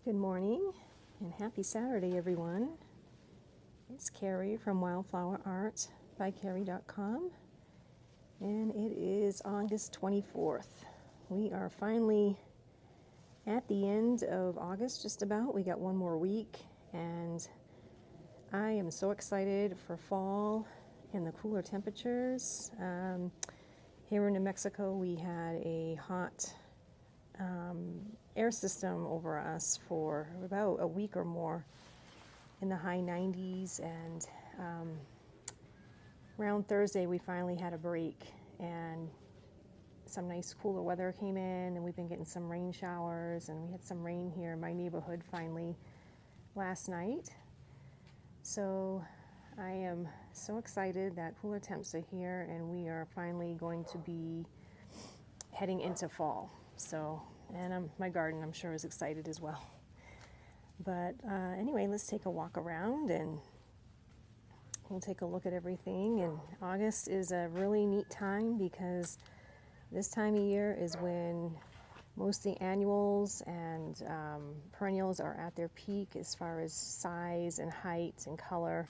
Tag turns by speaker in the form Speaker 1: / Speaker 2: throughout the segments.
Speaker 1: Good morning and happy Saturday, everyone. It's Carrie from wildflowerartbycarrie.com, and it is August 24th. We are finally at the end of August, just about. We got one more week, and I am so excited for fall and the cooler temperatures. Here in New Mexico, we had a hot air system over us for about a week or more in the high 90s, and around Thursday we finally had a break and some nice cooler weather came in, and we've been getting some rain showers, and we had some rain here in my neighborhood finally last night. So I am so excited that cooler temps are here and we are finally going to be heading into fall. And my garden, I'm sure, is excited as well. But anyway, let's take a walk around and we'll take a look at everything. And August is a really neat time because this time of year is when most of the annuals and perennials are at their peak as far as size and height and color.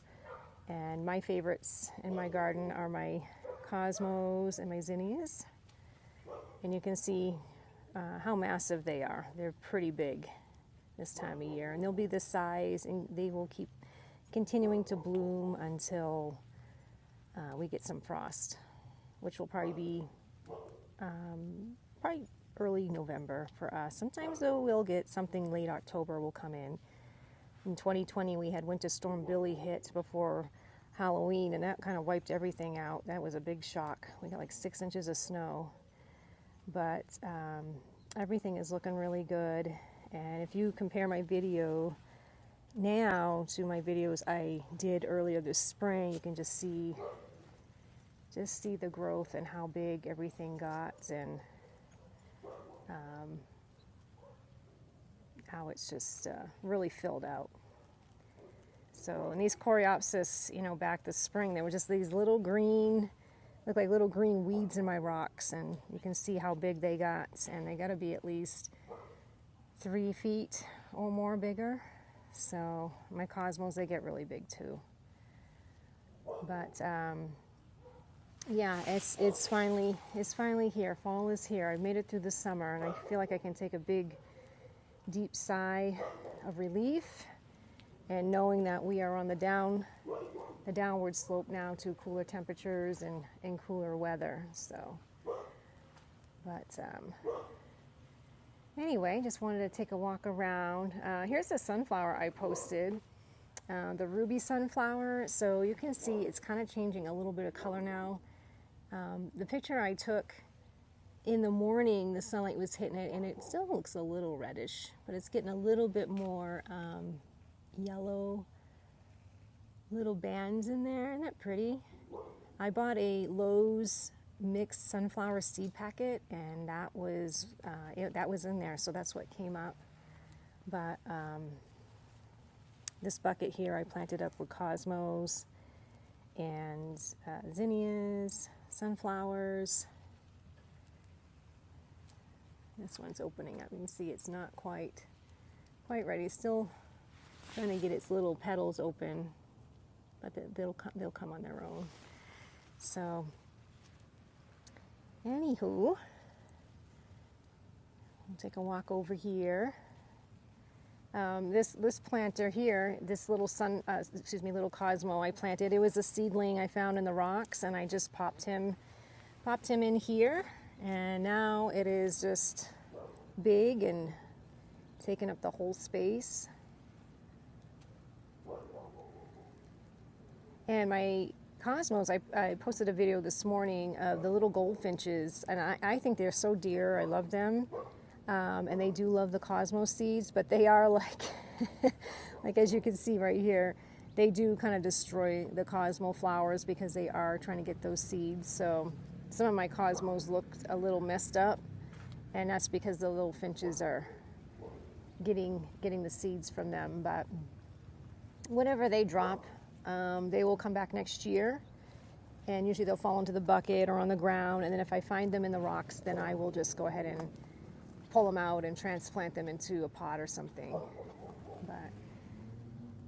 Speaker 1: And my favorites in my garden are my cosmos and my zinnias. And you can see how massive they are. They're pretty big this time of year, and they'll be this size, and they will keep continuing to bloom until we get some frost, which will probably be probably early November for us. Sometimes though we'll get something late October will come in. In 2020 we had Winter Storm Billy hit before Halloween, and that kind of wiped everything out. That was a big shock. We got like 6 inches of snow. But everything is looking really good, and if you compare my video now to my videos I did earlier this spring, you can just see the growth and how big everything got, and how it's just really filled out. So, and these coreopsis, back this spring, there were just these little green, look like little green weeds in my rocks, and you can see how big they got, and they got to be at least 3 feet or more bigger. So my cosmos, they get really big too. But yeah, it's finally here. Fall is here. I've made it through the summer, and I feel like I can take a big deep sigh of relief, and knowing that we are on the downward slope now to cooler temperatures and cooler weather. So, but anyway, just wanted to take a walk around. Here's the sunflower I posted, the ruby sunflower. So you can see it's kind of changing a little bit of color now. The picture I took in the morning, the sunlight was hitting it, and it still looks a little reddish, but it's getting a little bit more yellow, little bands in there. Isn't that pretty? I bought a Lowe's mixed sunflower seed packet, and that was in there, so that's what came up. But this bucket here I planted up with cosmos and zinnias, sunflowers. This one's opening up. You can see it's not quite ready. Still trying to get its little petals open, but they'll come on their own. So, anywho, we'll take a walk over here. This planter here, this little little cosmo I planted. It was a seedling I found in the rocks, and I just popped him in here, and now it is just big and taking up the whole space. And my cosmos, I posted a video this morning of the little goldfinches, and I think they're so dear. I love them, and they do love the cosmos seeds, but they are like, like as you can see right here, they do kind of destroy the cosmo flowers because they are trying to get those seeds. So some of my cosmos looked a little messed up, and that's because the little finches are getting the seeds from them. But whatever they drop, they will come back next year, and usually they'll fall into the bucket or on the ground, and then if I find them in the rocks, then I will just go ahead and pull them out and transplant them into a pot or something. But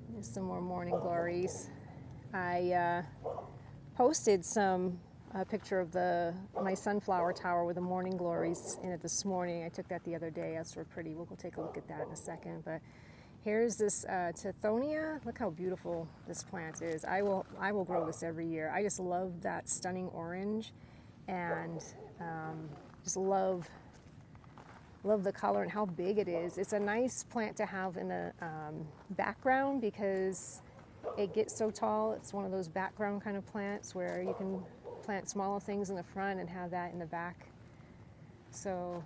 Speaker 1: there's some more morning glories. I posted a picture of my sunflower tower with the morning glories in it this morning. I took that the other day. That's sort of pretty. We'll go take a look at that in a second. But here's this Tithonia. Look how beautiful this plant is. I will grow this every year. I just love that stunning orange, and just love the color and how big it is. It's a nice plant to have in the background because it gets so tall. It's one of those background kind of plants where you can plant smaller things in the front and have that in the back. So,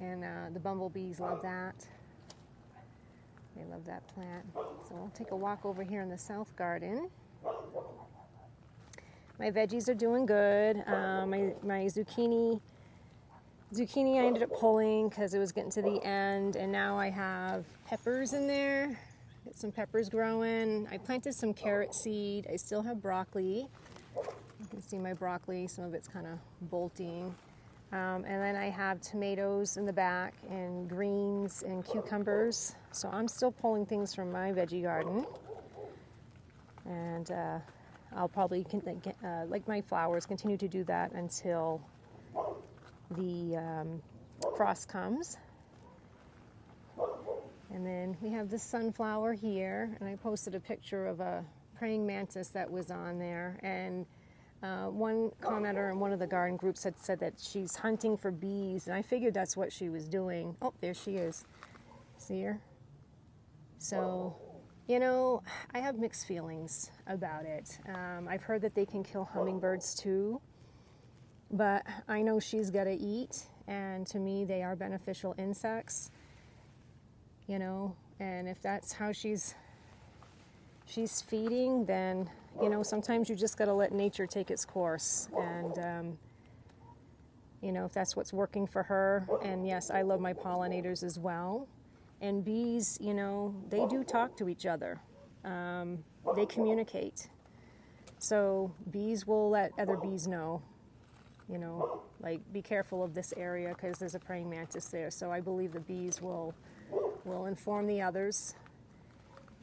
Speaker 1: and the bumblebees love that. They love that plant. So we'll take a walk over here in the south garden. My veggies are doing good. My zucchini I ended up pulling because it was getting to the end, and now I have peppers in there. Get some peppers growing. I planted some carrot seed. I still have broccoli. You can see my broccoli, some of it's kind of bolting. And then I have tomatoes in the back and greens and cucumbers. So I'm still pulling things from my veggie garden. And I'll probably, like my flowers, continue to do that until the frost comes. And then we have this sunflower here, and I posted a picture of a praying mantis that was on there. And one commenter in one of the garden groups had said that she's hunting for bees, and I figured that's what she was doing. Oh, there she is. See her? So, you know, I have mixed feelings about it. I've heard that they can kill hummingbirds too, but I know she's got to eat, and to me they are beneficial insects, you know, and if that's how she's feeding, then, you know, sometimes you just got to let nature take its course. And, you know, if that's what's working for her. And yes, I love my pollinators as well. And bees, you know, they do talk to each other. They communicate. So bees will let other bees know, you know, like, be careful of this area because there's a praying mantis there. So I believe the bees will inform the others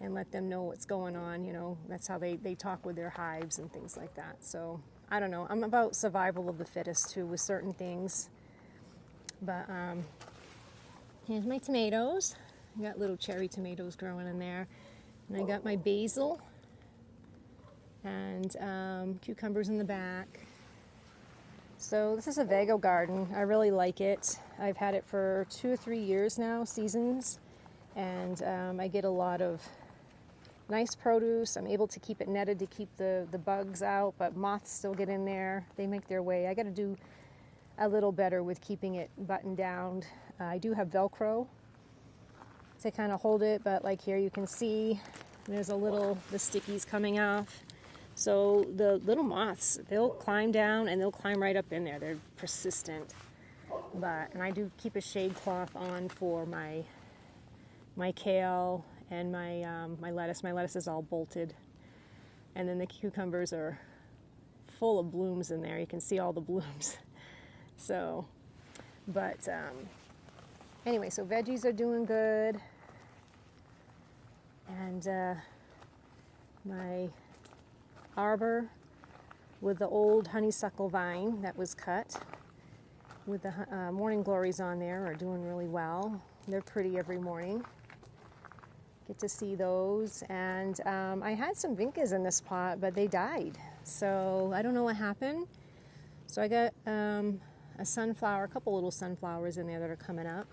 Speaker 1: and let them know what's going on. You know, that's how they talk with their hives and things like that. So I don't know. I'm about survival of the fittest too with certain things. But here's my tomatoes. I got little cherry tomatoes growing in there. And I got my basil and cucumbers in the back. So this is a Vego Garden. I really like it. I've had it for 2 or 3 years now, seasons. And I get a lot of nice produce. I'm able to keep it netted to keep the bugs out, but moths still get in there. They make their way. I got to do a little better with keeping it buttoned down. I do have Velcro to kind of hold it, but like here you can see there's the stickies coming off. So the little moths, they'll climb down and they'll climb right up in there. They're persistent. And I do keep a shade cloth on for my kale and my lettuce. My lettuce is all bolted. And then the cucumbers are full of blooms in there. You can see all the blooms. So, but anyway, so veggies are doing good. And my arbor with the old honeysuckle vine that was cut with the morning glories on there are doing really well. They're pretty every morning. Get to see those. And I had some Vincas in this pot, but they died. So I don't know what happened. So I got a couple little sunflowers in there that are coming up.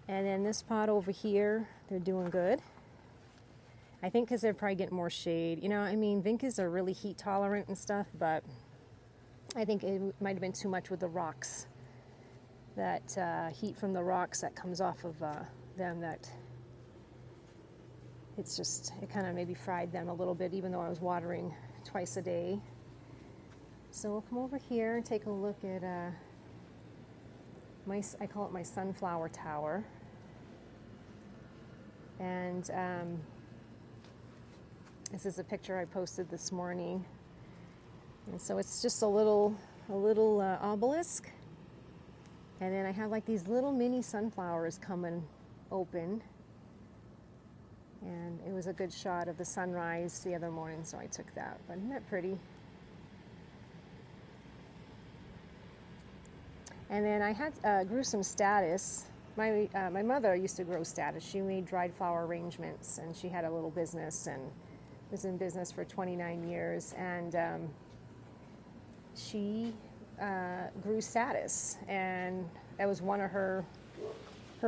Speaker 1: And then this pot over here, they're doing good. I think because they're probably getting more shade. You know, I mean, Vincas are really heat tolerant and stuff, but I think it might have been too much with the rocks. That heat from the rocks that comes off of them, that it kind of maybe fried them a little bit, even though I was watering twice a day. So we'll come over here and take a look at I call it my sunflower tower. And this is a picture I posted this morning. And so it's just a little obelisk. And then I have like these little mini sunflowers coming open. And it was a good shot of the sunrise the other morning, so I took that. But isn't that pretty? And then I had grew some Statice. My mother used to grow Statice. She made dried flower arrangements, and she had a little business and was in business for 29 years. And she grew Statice, and that was one of her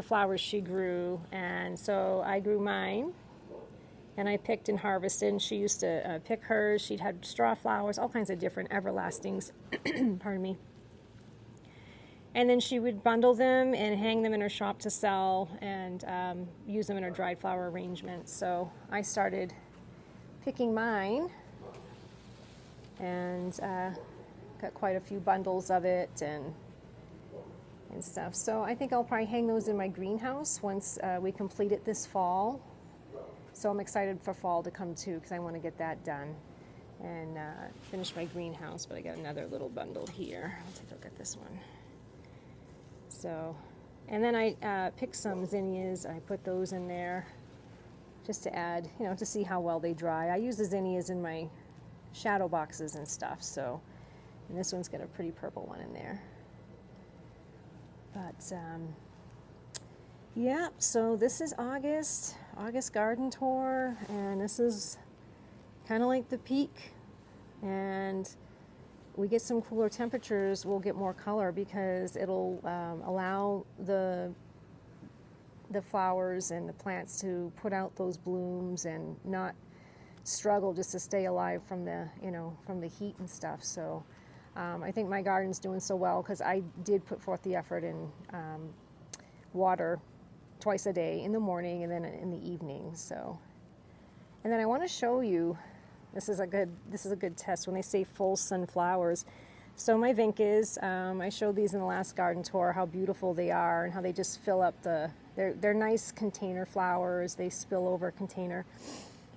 Speaker 1: flowers she grew. And so I grew mine, and I picked and harvested. And she used to pick hers. She'd had straw flowers, all kinds of different everlastings. Pardon me. And then she would bundle them and hang them in her shop to sell, and use them in her dried flower arrangements. So I started picking mine, and got quite a few bundles of it and stuff. So I think I'll probably hang those in my greenhouse once we complete it this fall. So I'm excited for fall to come too, because I want to get that done and finish my greenhouse. But I got another little bundle here. I'll take a look at this one. So, and then I picked some zinnias. I put those in there just to add, to see how well they dry. I use the zinnias in my shadow boxes and stuff. So, and this one's got a pretty purple one in there. But yeah, so this is August garden tour, and this is kind of like the peak. And we get some cooler temperatures, we'll get more color, because it'll allow the flowers and the plants to put out those blooms and not struggle just to stay alive from the from the heat and stuff. So I think my garden's doing so well because I did put forth the effort in water twice a day, in the morning and then in the evening. So, and then I want to show you. This is a good test when they say full sunflowers. So my Vincas, I showed these in the last garden tour, how beautiful they are and how they just fill up they're nice container flowers. They spill over a container,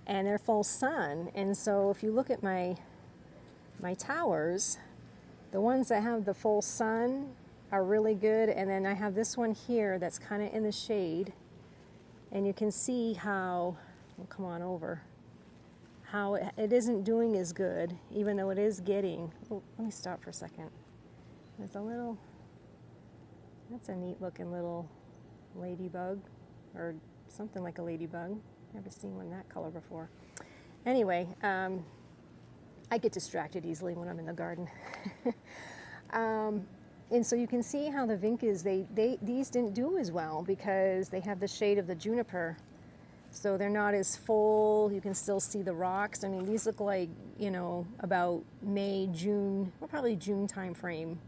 Speaker 1: and they're full sun. And so if you look at my towers, the ones that have the full sun are really good. And then I have this one here that's kind of in the shade, and you can see how, well, come on over, how it isn't doing as good, even though it is getting, oh, let me stop for a second. There's that's a neat looking little ladybug, or something like a ladybug. Never seen one that color before. Anyway, I get distracted easily when I'm in the garden. And so you can see how the Vincas, these didn't do as well because they have the shade of the juniper. So they're not as full. You can still see the rocks. I mean, these look like, about May, June, well, probably June time frame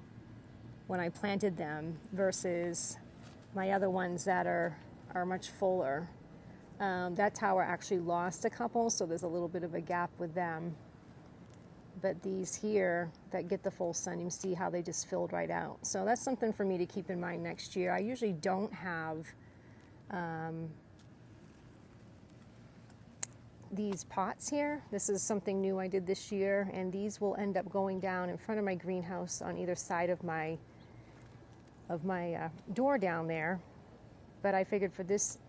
Speaker 1: when I planted them, versus my other ones that are much fuller. That tower actually lost a couple, so there's a little bit of a gap with them. But these here that get the full sun, you can see how they just filled right out. So that's something for me to keep in mind next year. I usually don't have these pots here. This is something new I did this year, and these will end up going down in front of my greenhouse on either side of my door down there. But I figured for this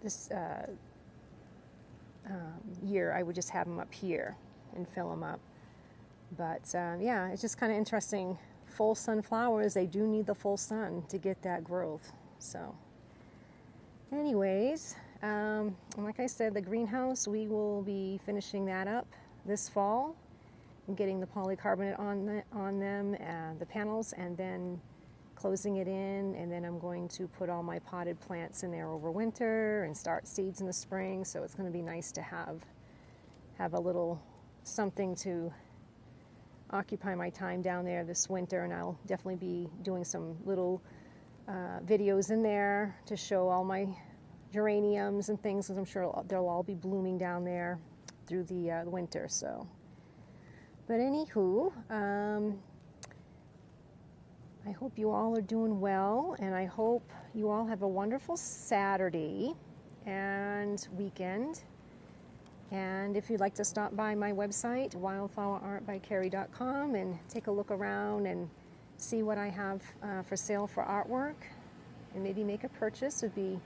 Speaker 1: year I would just have them up here and fill them up. But yeah, it's just kind of interesting. Full sunflowers, they do need the full sun to get that growth. So anyways, like I said, the greenhouse, we will be finishing that up this fall and getting the polycarbonate on them, the panels, and then closing it in. And then I'm going to put all my potted plants in there over winter and start seeds in the spring. So it's going to be nice to have a little something to occupy my time down there this winter. And I'll definitely be doing some little videos in there to show all my geraniums and things, because I'm sure they'll all be blooming down there through the winter. So, but anywho, I hope you all are doing well, and I hope you all have a wonderful Saturday and weekend. And if you'd like to stop by my website, wildflowerartbycarrie.com, and take a look around and see what I have for sale for artwork, and maybe make a purchase would be